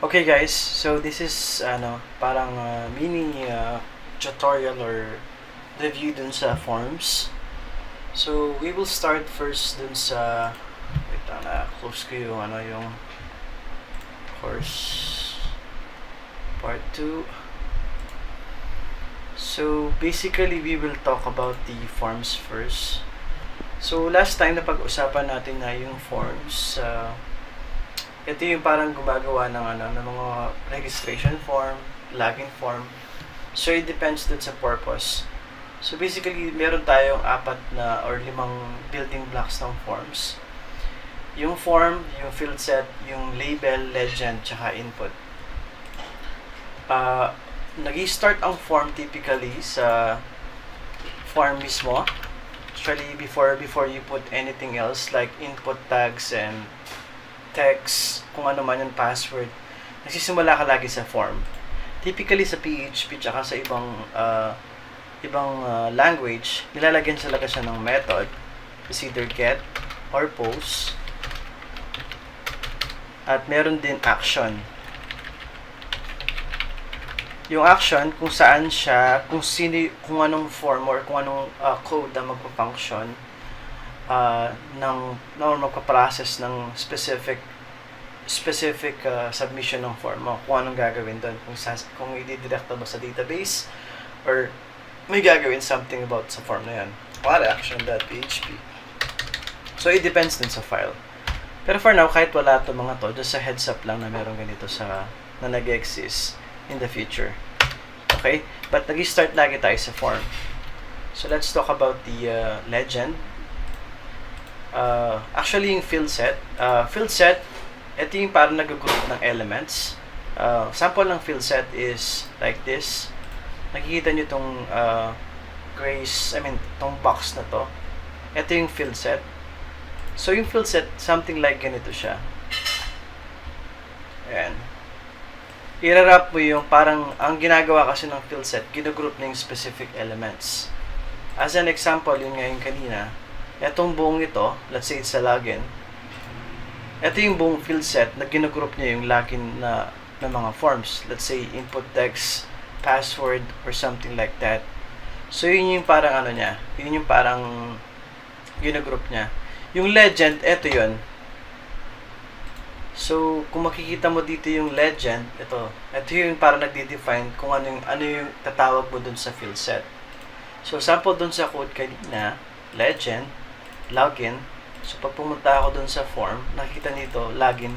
Okay guys, so this is parang mini tutorial or review dun sa forms. So we will start first dun sa wait lang na close ko yung yung course part 2. So basically we will talk about the forms first. So last time na pag-usapan natin na yung forms, ito yung parang gumagawa ng mga registration form, login form. So it depends dun sa purpose. So basically, meron tayong 4 na or 5 building blocks ng forms. Yung form, yung field set, yung label, legend, tsaka input. Nag-start ang form typically sa form mismo. Actually, before you put anything else like input tags and text, kung ano man yung password, nagsisimula ka lagi sa form. Typically sa PHP tsaka sa ibang language, nilalagyan talaga siya ng method. It's either get or post. At meron din action. Yung action, kung saan siya, kung anong form or kung anong code na magpa-function magpa-process ng specific submission ng form mo, kung anong gagawin doon, kung i-direct mo sa database or may gagawin something about sa form na yan. Action.php. So it depends dun sa file. Pero for now, kahit wala to mga to, just a heads up lang na meron ganito na nag-exist in the future. Okay? But nag-start lagi tayo sa form. So let's talk about the legend. Actually yung field set, ito yung parang nag-group ng elements. Sample ng field set is like this. Nakikita nyo itong itong box na to. Ito yung field set. So yung field set, something like ganito siya. Ayan. I-wrap mo yung parang, ang ginagawa kasi ng field set, ginugroup na yung specific elements. As an example, yun nga yung kanina, etong buong ito, let's say it's a login. Ito yung buong field set na ginugroup niya yung login na mga forms. Let's say input text, password, or something like that. So yun yung parang niya, yun yung parang ginugroup niya. Yung legend, ito yun. So kung makikita mo dito yung legend, ito yung parang nagde-define kung ano yung tatawag mo dun sa field set. So sample dun sa code kanina, legend, login. So pag pumunta ako dun sa form, nakikita nito, login.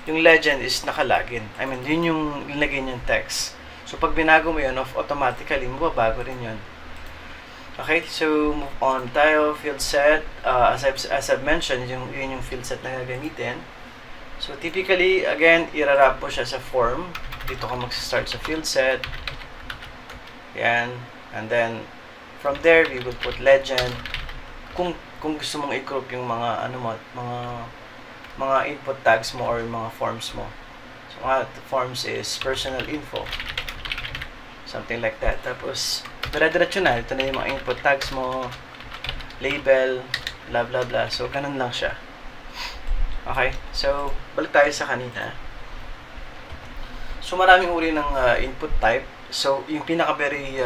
Yung legend is naka-login. Yun yung nilagay yung text. So pag binago mo yun, automatically, mababago rin yun. Okay, so move on tayo. Field set, as I've mentioned, yun yung field set na gagamitin. So typically, again, i-wrap mo siya sa form. Dito ka mag-start sa field set. Yan. And then, from there, we will put legend. Kung gusto mong i-group yung mga mga input tags mo or mga forms mo. So the forms is personal info. Something like that. Tapos dire-diretso na, ito na yung mga input tags mo, label, blah blah blah. So ganun lang siya. Okay? So balik tayo sa kanina. So maraming uri ng input type. So yung pinaka very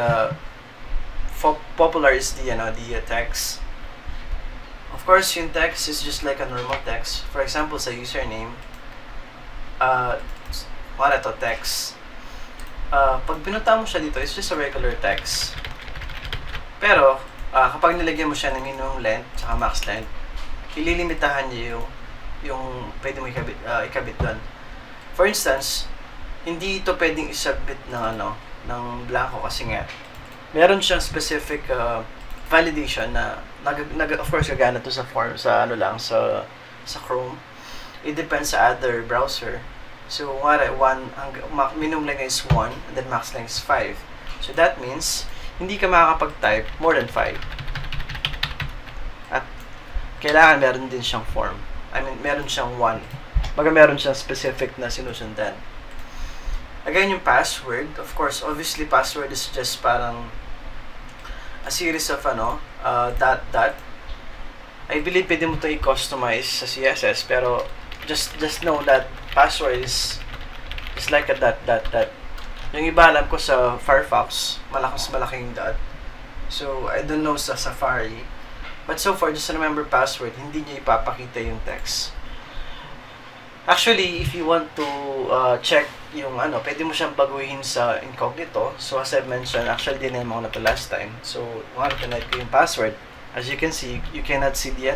popular is the text. Of course, yung text is just like a normal text. For example, sa username, ito, text. Pag binunta mo siya dito, it's just a regular text. Pero, kapag nilagyan mo siya ng minimum length, tsaka max length, ililimitahan niya yung pwede mo ikabit doon. For instance, hindi ito pwedeng isubmit ng blanco kasi nga, meron siyang specific validation na of course gagana to sa form sa Chrome. It depends sa other browser. So minimum length is 1 and then max length is 5. So that means hindi ka makakapag-type more than 5. At kailangan meron din siyang form. Meron siyang 1. Meron siyang specific na sinusundan. Again, yung password, of course, obviously password is just parang a series of dot. I believe pwede mo ito i-customize sa CSS, pero just know that password is It's like a dot, dot, dot. Yung iba alam ko sa Firefox, malaking dot. So, I don't know sa Safari. But so far, just remember password, hindi niya ipapakita yung text. Actually, if you want to check yung pwede mo siyang baguhin sa incognito. So, as I mentioned, actually, dinel mo na to last time. So, tinignan ko yung password. As you can see, you cannot see the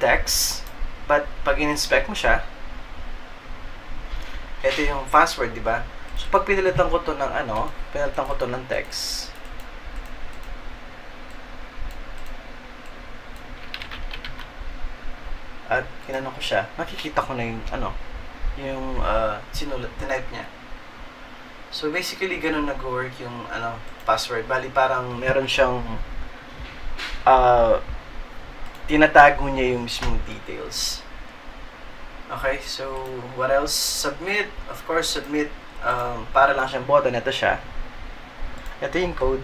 text. But, pag in-inspect mo siya, ito yung password, di ba? So, pag pinalitan ko to ng text, at kinano ko siya, makikita ko na yung tinype niya. So basically ganun nag-work yung password. Bali parang meron siyang tinatago niya yung mismong details. Okay, so what else? Submit, of course, submit para lang siyang button. Ito siya. Ito yung code.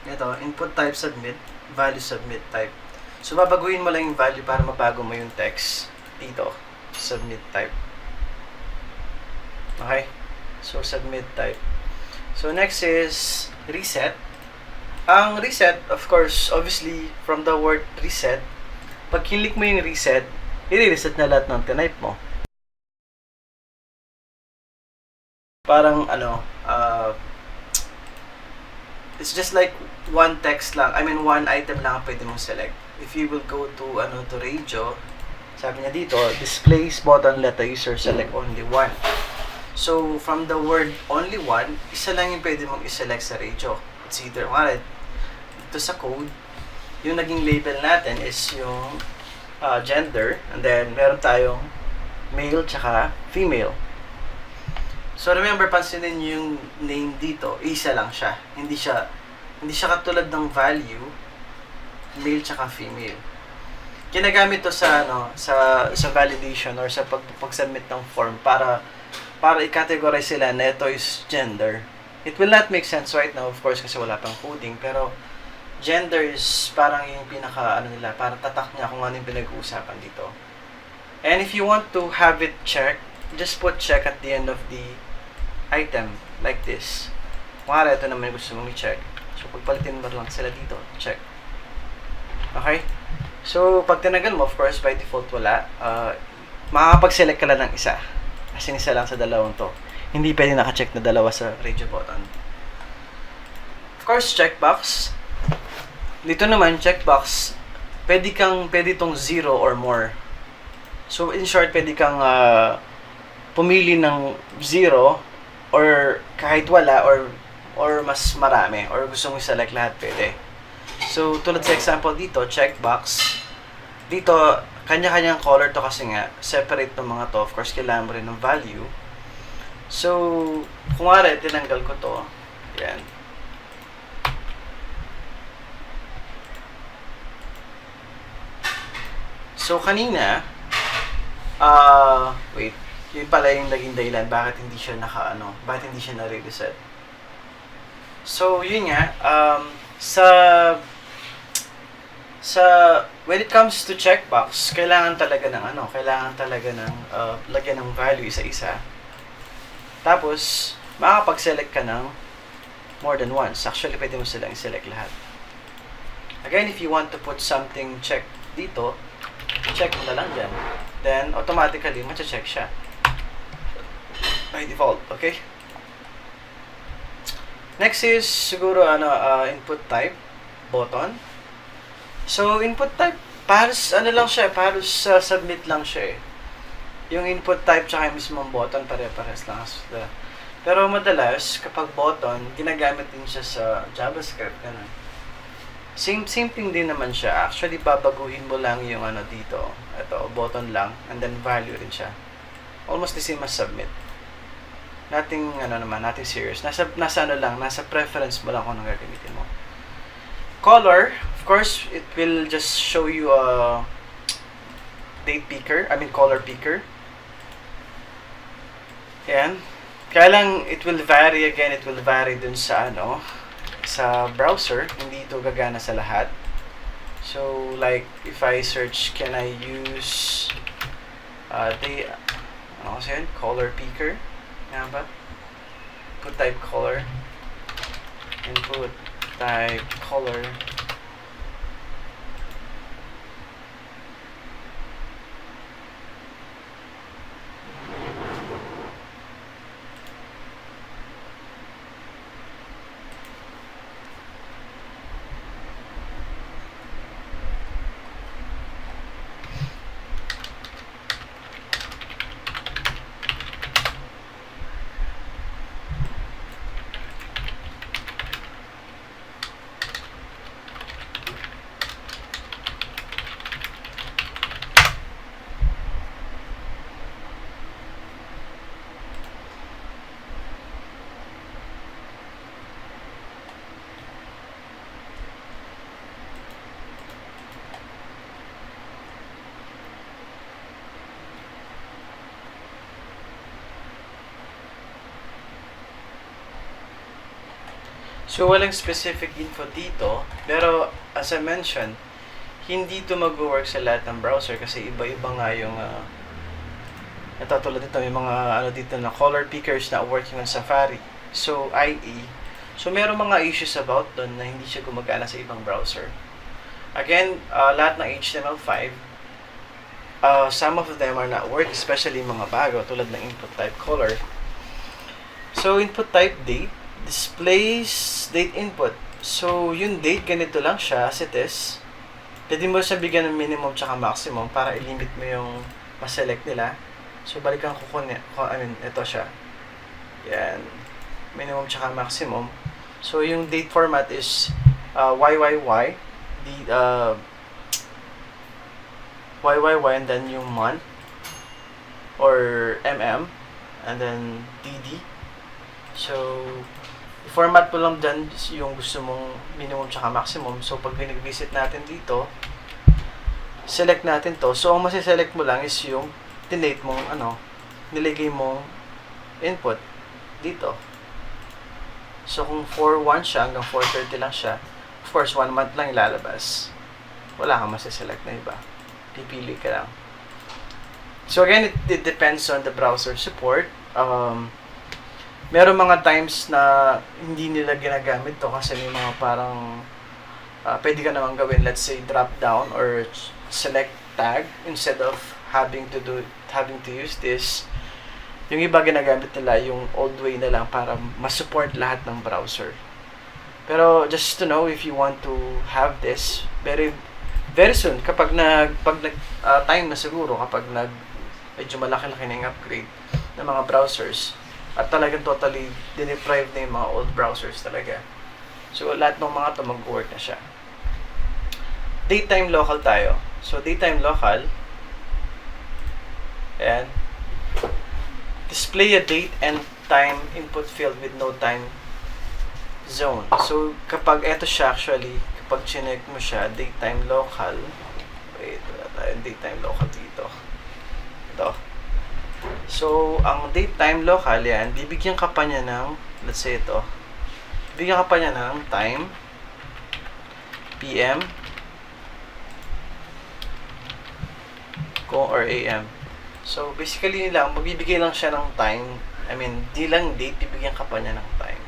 Ito, input type submit, value submit type. So, babaguhin mo lang yung value para mabago mo yung text dito. Submit type. Okay? So, submit type. So, next is reset. Ang reset, of course, obviously, from the word reset, pag click mo yung reset, i-reset na lahat ng tinype mo. Parang, it's just like one text lang. One item lang ang pwede mong select. If you will go to radio, sabi niya dito, displays button, let the user select only one. So, from the word only one, isa lang yung pwede mong iselect sa radio. It's either dito sa code, yung naging label natin is yung gender, and then meron tayong male tsaka female. So, remember, pansinin yung name dito, isa lang siya. Hindi siya katulad ng value, male tsaka female. Ginagamit to sa validation or sa pag-submit ng form para i-categorize sila na ito is gender. It will not make sense right now, of course, kasi wala pang coding, pero gender is parang yung pinaka nila, parang tatak niya kung ano yung pinag-uusapan dito. And if you want to have it checked, just put check at the end of the item like this. Kung ito naman gusto mong i-check. So, pagpalitin mo lang sila dito, check. Okay? So, pag tinagal mo, of course, by default wala. Makakapag-select ka lang ng isa. Kasi isa lang sa dalawang to. Hindi pwede naka-check na dalawa sa radio button. Of course, checkbox. Dito naman, checkbox, pwede itong 0 or more. So, in short, pwede kang pumili ng 0 or kahit wala or mas marami or gusto mong select lahat, pwede. So, tulad sa example dito, checkbox. Dito, kanya-kanyang color to kasi nga, separate ng mga to. Of course, kailangan mo rin ng value. So, kung tinanggal ko to, yan. So, kanina, wait, yun pala yung naging dahilan, bakit hindi siya bakit hindi siya na-reset. So, yun nga, when it comes to checkbox, kailangan talaga ng lagyan ng value isa-isa. Tapos, makakapag-select ka ng more than once. Actually, pwede mo silang i-select lahat. Again, if you want to put something check dito, check mo na lang dyan. Then, automatically, matcha-check siya. By default, okay? Next is, siguro, input type, button. So, input type, paros submit lang siya eh. Yung input type tsaka yung mismong button, pare-pares lang. Pero madalas, kapag button, ginagamit din siya sa JavaScript, ganun. Same thing din naman siya. Actually, babaguhin mo lang yung dito. Ito, button lang, and then value rin siya. Almost the same as submit. Nothing serious. Nasa preference mo lang kung anong gagamitin mo. Color, of course, it will just show you a color picker. Yan. Kaya lang, it will vary dun sa sa browser. Hindi ito gagana sa lahat. So, like, if I search, can I use Ano kasi yun? Color picker. Nga ba? Input type color. Input type color. So, walang specific info dito, pero as I mentioned, hindi ito mag-work sa lahat ng browser kasi iba-iba nga yung ito tulad dito, may mga dito na color pickers na working on Safari. So, IE. So, meron mga issues about doon na hindi siya gumagana sa ibang browser. Again, lahat ng HTML5, some of them are not work, especially mga bago tulad ng input type color. So, input type date displays date input. So, yung date, ganito lang siya as it is. Pwede mo siya bigyan ng minimum tsaka maximum para i-limit mo yung ma-select nila. So, balikan ko ito siya. Yan. Minimum tsaka maximum. So, yung date format is YYY. YYY and then yung month or MM and then DD. So, i-format mo lang dyan yung gusto mong minimum tsaka maximum. So, pag nag-visit natin dito, select natin to. So, ang masiselect mo lang is yung tinate mong nilagay mong input dito. So, kung 4:1 siya hanggang 4:30 lang siya, of course, 1 month lang ilalabas. Wala kang masiselect na iba. Pipili ka lang. So, again, it depends on the browser support. Meron mga times na hindi nila ginagamit to kasi may mga parang pwede ka naman gawin, let's say drop down or select tag instead of having to use this. Yung iba ginagamit nila yung old way na lang para ma-support lahat ng browser. Pero just to know, if you want to have this very very soon kapag time na siguro kapag medyo malaki-laki na yung upgrade ng mga browsers at talagang totally deprive na yung mga old browsers talaga. So, lahat ng mga to mag-work na siya. Datetime local tayo. So, datetime local. Ayan. Display a date and time input field with no time zone. So, kapag ito siya actually, kapag chinek mo siya, datetime local. Wait, wala tayo datetime local dito. Ito. So, ang datetime local yan, bibigyan ka pa niya ng, let's say ito, bibigyan ka pa niya ng time, PM, or AM. So, basically lang, magbibigay lang siya ng time, di lang date, bibigyan ka pa niya ng time.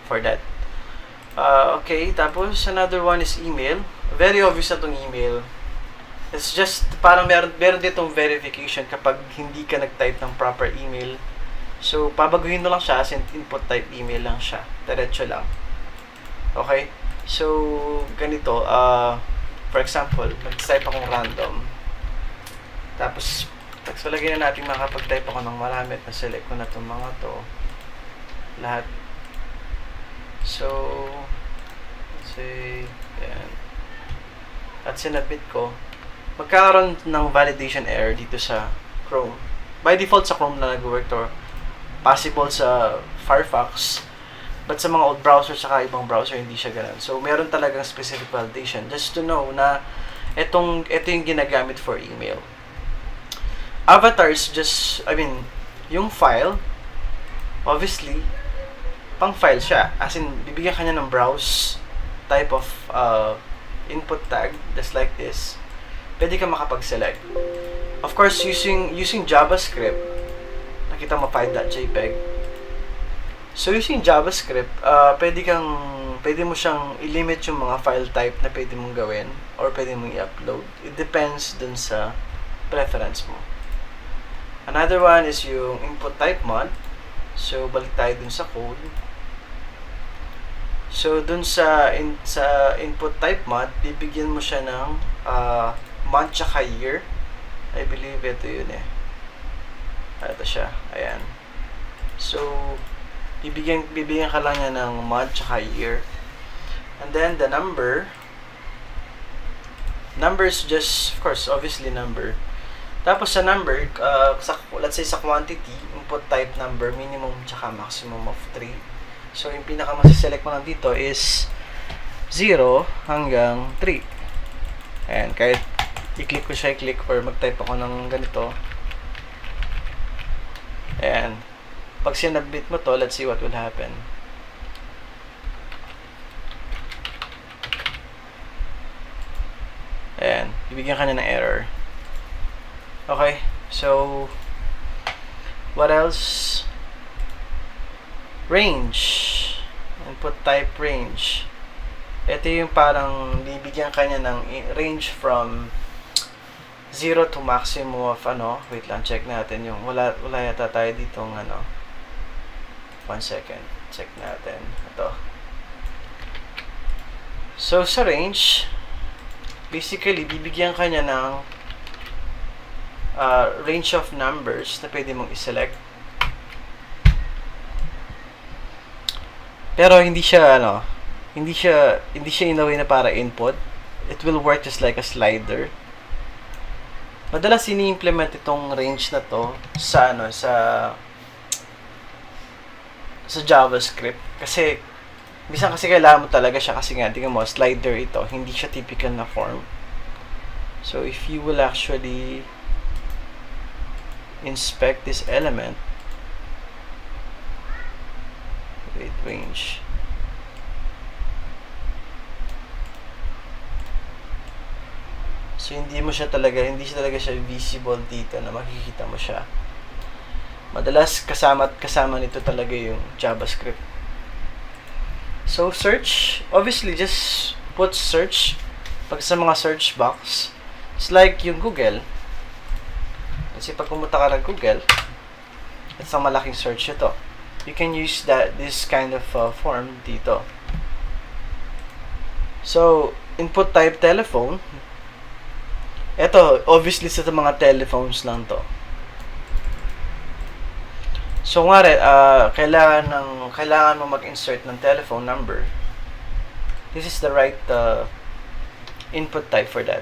For that. Okay, tapos another one is email. Very obvious na itong email. It's just, parang meron ditong verification kapag hindi ka nag-type ng proper email. So, pabaguhin mo lang siya, as input type email lang siya. Diretso lang. Okay? So, ganito, for example, nag-type akong random. Tapos, lagay na natin makapag-type ako ng marami at na-select ko na itong mga to. Lahat. So, let's say, yan. At sinabit ko, magkakaroon ng validation error dito sa Chrome. By default sa Chrome na nag-work to. Possible sa Firefox. But sa mga old browser saka ibang browser, hindi siya ganun. So, meron talagang specific validation. Just to know na ito yung ginagamit for email. Avatars yung file, obviously, pang file siya. As in, bibigyan ka niya ng browse type of input tag, just like this. Pwede ka makapag-select. Of course, using JavaScript, nakita mo file.jpg. So using JavaScript, pwede mo siyang i-limit yung mga file type na pwede mong gawin or pwede mong i-upload. It depends dun sa preference mo. Another one is yung input type mod. So balik tayo dun sa code. So dun sa input type mod, bibigyan mo siya ng month tsaka year. I believe ito yun eh. Ito siya. Ayan. So bibigyan ka lang niya ng month tsaka year. And then the number is just, of course, obviously number. Tapos sa number, let's say sa quantity, input type number, minimum tsaka maximum of 3. So yung pinaka masiselect mo lang dito is 0 hanggang 3. Ayan, kahit i-click ko siya, i-click or mag-type ako ng ganito. Ayan. Pag sinabit mo to, let's see what will happen. Ayan, bibigyan ka na ng error. Okay, so what else? Range. Input type range. Ito yung parang bibigyan ka niya ng range from 0 to maximum of wait lang, check natin yung wala yata tayo dito ng 1 second. Check natin. Ito. So sa range, basically bibigyan ka niya ng range of numbers na pwede mong i-select. Pero hindi siya in a way na para input. It will work just like a slider. Madalas ini-implement itong range na to sa sa JavaScript kasi minsan kasi kailangan mo talaga siya kasi nga tingnan mo slider ito, hindi siya typical na form. So if you will actually inspect this element, wait, range. So hindi siya talaga visible dito na makikita mo siya. Madalas kasama nito talaga yung JavaScript. So search, obviously just put search pag sa mga search box. It's like yung Google. Kasi pag pumunta ka ng Google, it's ang malaking search ito. You can use this kind of form dito. So input type telephone. Ito, obviously sa mga telephones lang to. So kailangan mo mag-insert ng telephone number. This is the right input type for that.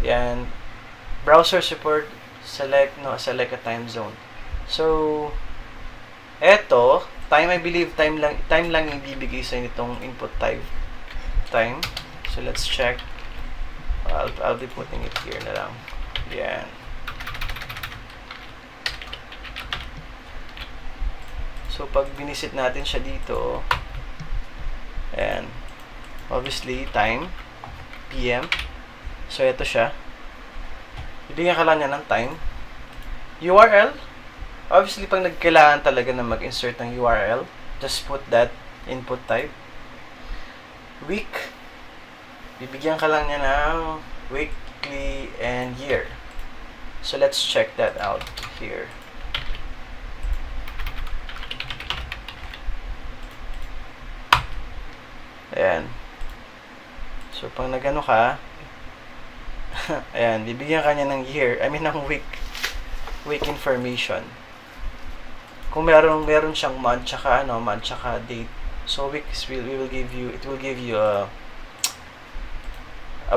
Yan. Browser support, select a time zone. So eto, time, I believe time lang yung bibigay sa nitong input type. Time. So let's check. I'll be putting it here na lang. Yan. So pag binisit natin siya dito, ayan, obviously time, PM. So ito siya. Bibigyan ka lang niya ng time. URL, obviously pag nagkailangan talaga na mag-insert ng URL, just put that input type. Week, bibigyan ka lang niya ng weekly and year. So let's check that out here. Ayan. So pag nagano ka, ayan, bibigyan ka niya ng year, ng week information. Kung meron siyang month tsaka date. So week it will give you a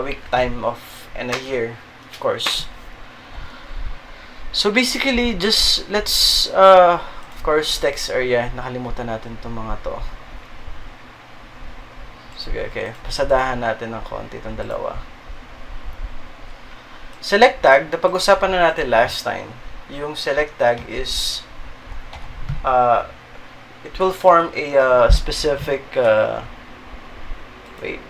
week time and a year, of course. So basically just let's of course text area, nakalimutan natin itong mga to. Sige, okay. Pasadahan natin ng konti itong dalawa. Select tag, napag-usapan na natin last time. Yung select tag is it will form a specific wait.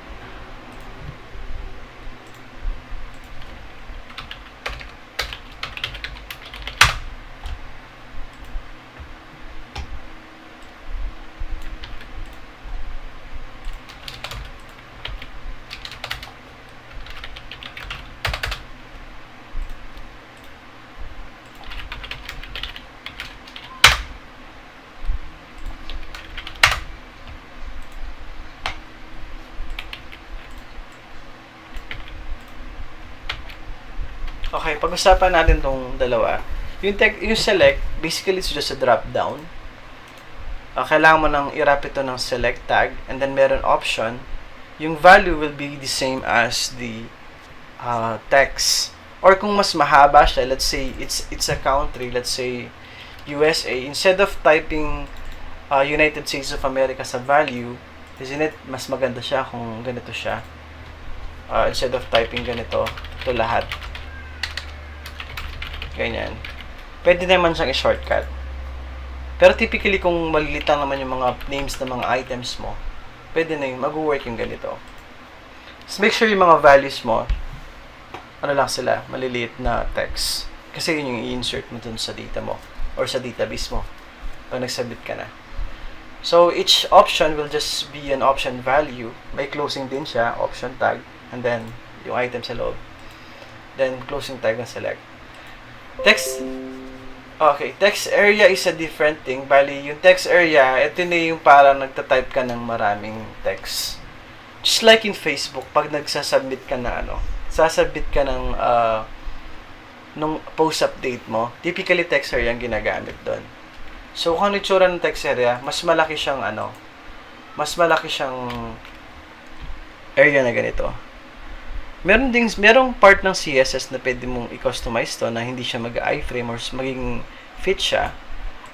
Okay, pag-usapan natin tong dalawa. Yung select, basically it's just a drop down. Kailangan mo nang i-wrap ito ng select tag, and then meron option. Yung value will be the same as the text. Or kung mas mahaba siya, let's say it's a country, let's say USA, instead of typing United States of America sa value, isn't it mas maganda siya kung ganito siya? Instead of typing ganito, ito lahat. Ganyan. Pwede naman siyang i-shortcut. Pero typically, kung malilit lang naman yung mga names ng mga items mo, pwede na yung mag-work yung ganito. So, make sure yung mga values mo, ano lang sila, maliliit na text. Kasi yun yung i-insert mo dun sa data mo or sa database mo pag nagsubmit ka na. So, each option will just be an option value. May closing din siya, option tag, and then yung item sa loob. Then, closing tag na select. Text area is a different thing. Bali, yung text area, ito na yung parang nagtatype ka ng maraming text. Just like in Facebook, pag nagsasubmit ka na sasubmit ka ng nung post update mo, typically text area ang ginagamit doon. So, kung ano itsura ng text area, mas malaki siyang area na ganito. Merong part ng CSS na pwede mong i-customize to na hindi siya mag-iframe or maging fit siya.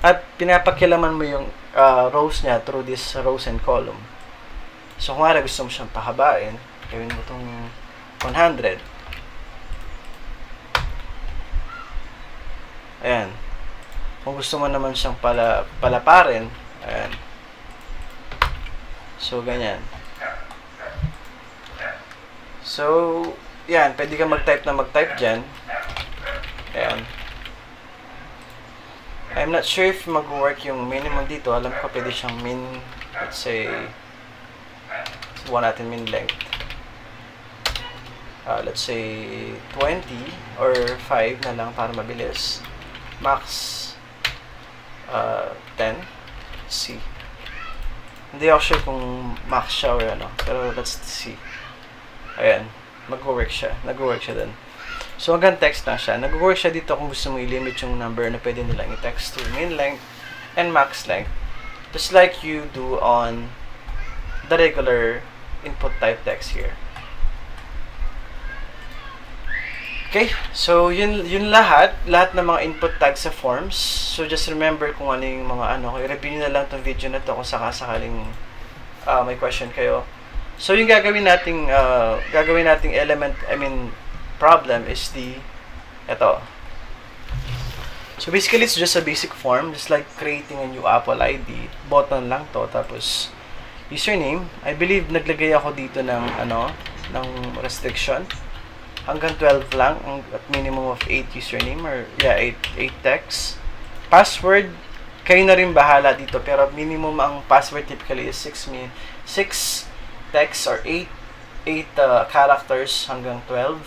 At pinapakilaman mo yung rows niya through this rows and column. So, kung gusto mo siyang pahabain, gawin mo itong 100. Ayan. Kung gusto mo naman siyang palaparin, ayan. So, ganyan. So, yan. Pwede ka mag-type dyan. Ayan. I'm not sure if mag-work yung minimum dito. Alam ko pwede siyang min, let's say, subukan natin min length. Let's say, 20 or 5 na lang para mabilis. Max 10. Let's see. Hindi ako sure kung max siya or ano. Pero let's see. Ayan, mag-work siya. Nag-work siya dun. So, hanggang text na siya. Nag-work siya dito kung gusto mo i-limit yung number na pwede nilang i-text to min length and max length. Just like you do on the regular input type text here. Okay, so yun lahat ng mga input tags sa forms. So, just remember kung ano yung mga i-review nyo na lang itong video na to kung sakaling may question kayo. So, yung gagawin nating problem is ito. So, basically, it's just a basic form, just like creating a new Apple ID. Button lang to, tapos username. I believe naglagay ako dito ng restriction. Hanggang 12 lang, at minimum of 8 username, or 8 text. Password, kayo na rin bahala dito, pero minimum ang password typically is 6 text or 8 characters hanggang 12.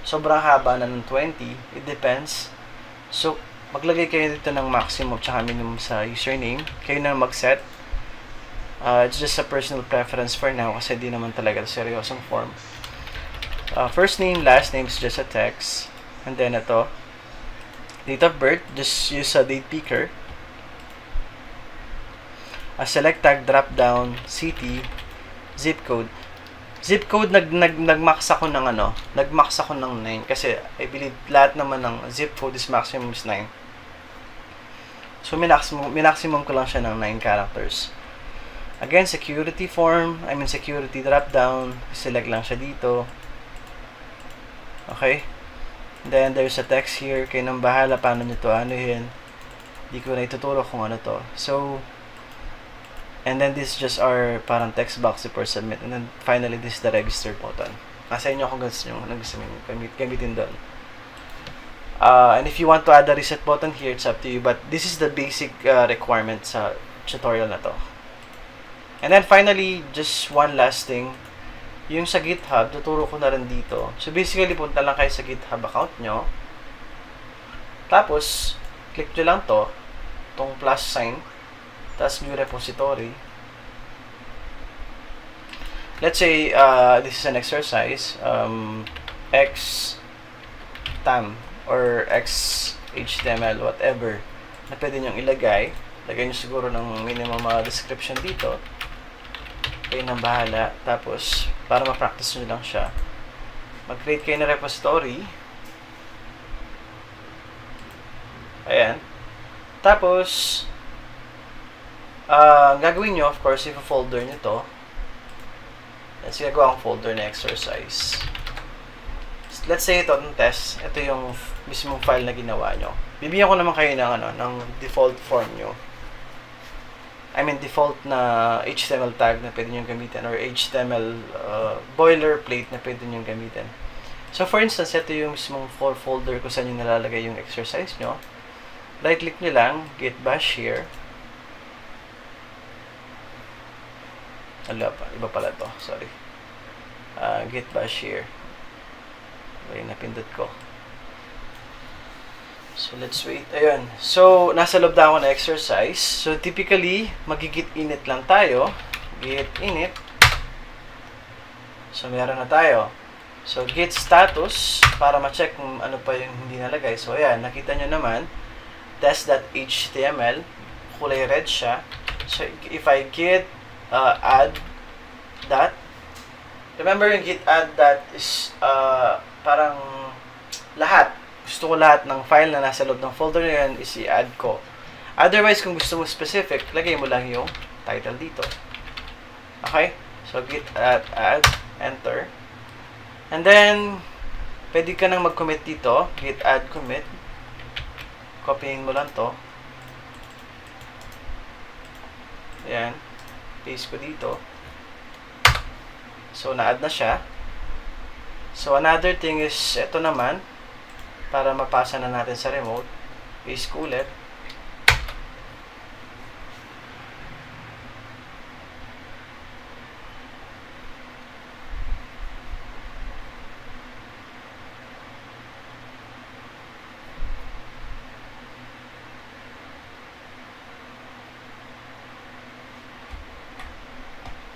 Sobrang haba na ng 20. It depends. So, maglagay kayo dito ng maximum at minimum sa username. Kayo na mag-set. It's just a personal preference for now kasi di naman talaga seryosong form. First name, last name is just a text. And then ito. Date of birth, just use a date picker. Select tag, drop down, city, zip code. Zip code, nag-max ako ng nag-max ako ng 9 kasi I believe lahat naman ng zip code is maximum is 9. So, minmaximum ko lang siya ng 9 characters. Again, security drop down, select lang siya dito. Okay? Then, there's a text here. Kayo nang bahala paano nyo to anuhin. Hindi ko na ituturo kung ano to. So, and then this is just our parang text box for submit. And then finally, this is the register button. Nasa inyo kung gusto nyo gamitin doon. And if you want to add a reset button here, it's up to you. But this is the basic requirement sa tutorial na to. And then finally, just one last thing. Yung sa GitHub, tuturo ko na rin dito. So basically, punta lang kayo sa GitHub account nyo. Tapos, click nyo lang tong plus sign. Tapos new repository. Let's say this is an exercise. X XATM or XHTML, whatever, na pwede nyong ilagay. Lagay nyo siguro ng minimum description dito. Kayo nang bahala. Tapos, para ma-practice nyo lang siya, mag-create kayo ng repository. Ayan. Tapos, gagawin nyo, of course, if folder nyo to. Let's gagawa ang folder na exercise. Let's say ito, ng test. Ito yung mismong file na ginawa nyo. Bibigyan ko naman kayo ng default form nyo. I mean, default na HTML tag na pwede nyo gamitin or HTML boilerplate na pwede nyo gamitin. So, for instance, ito yung mismong folder kung saan nyo nalalagay yung exercise nyo. Right-click nyo lang, git bash here. Iba pala to, sorry. Git bash here. Okay, napindot ko. So, let's wait. Ayun. So, nasa loob na ako na exercise. So, typically, magigit init lang tayo. Git init. So, meron na tayo. So, git status para ma-check kung ano pa yung hindi nalagay. So, ayan. Nakita nyo naman. Test.html. Kulay red siya. So, if I git add that. Remember yung git add that is parang lahat. Gusto ko lahat ng file na nasa loob ng folder na yan is i-add ko. Otherwise, kung gusto mo specific, lagay mo lang yung title dito. Okay? So, git add, enter. And then, pwede ka nang mag-commit dito. Git add commit. Copying mo lang to. Ayan. Paste ko dito. So, na-add na siya. So, another thing is, ito naman, para mapasa na natin sa remote, paste ko ulit.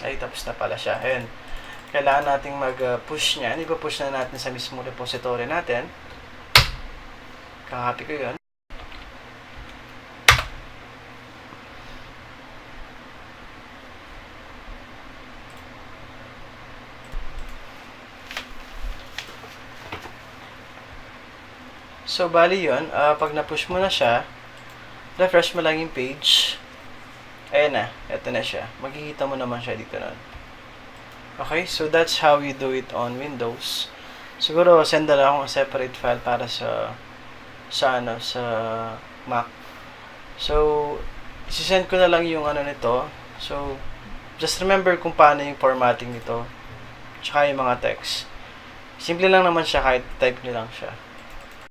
Ay, tapos na pala siya. Ayan. Kailangan nating mag-push niyan. Ipa-push na natin sa mismong repository natin. Kakopy ko yun. So, bali yun. Pag na-push mo na siya, refresh mo lang yung page. Ayan na. Ito na siya. Makikita mo naman siya dito nun. Okay, so that's how you do it on Windows. Siguro send na lang akong separate file para sa Mac. So, isi-send ko na lang yung nito. So, just remember kung paano yung formatting nito. Tsaka yung mga text. Simple lang naman siya kahit type nyo lang siya.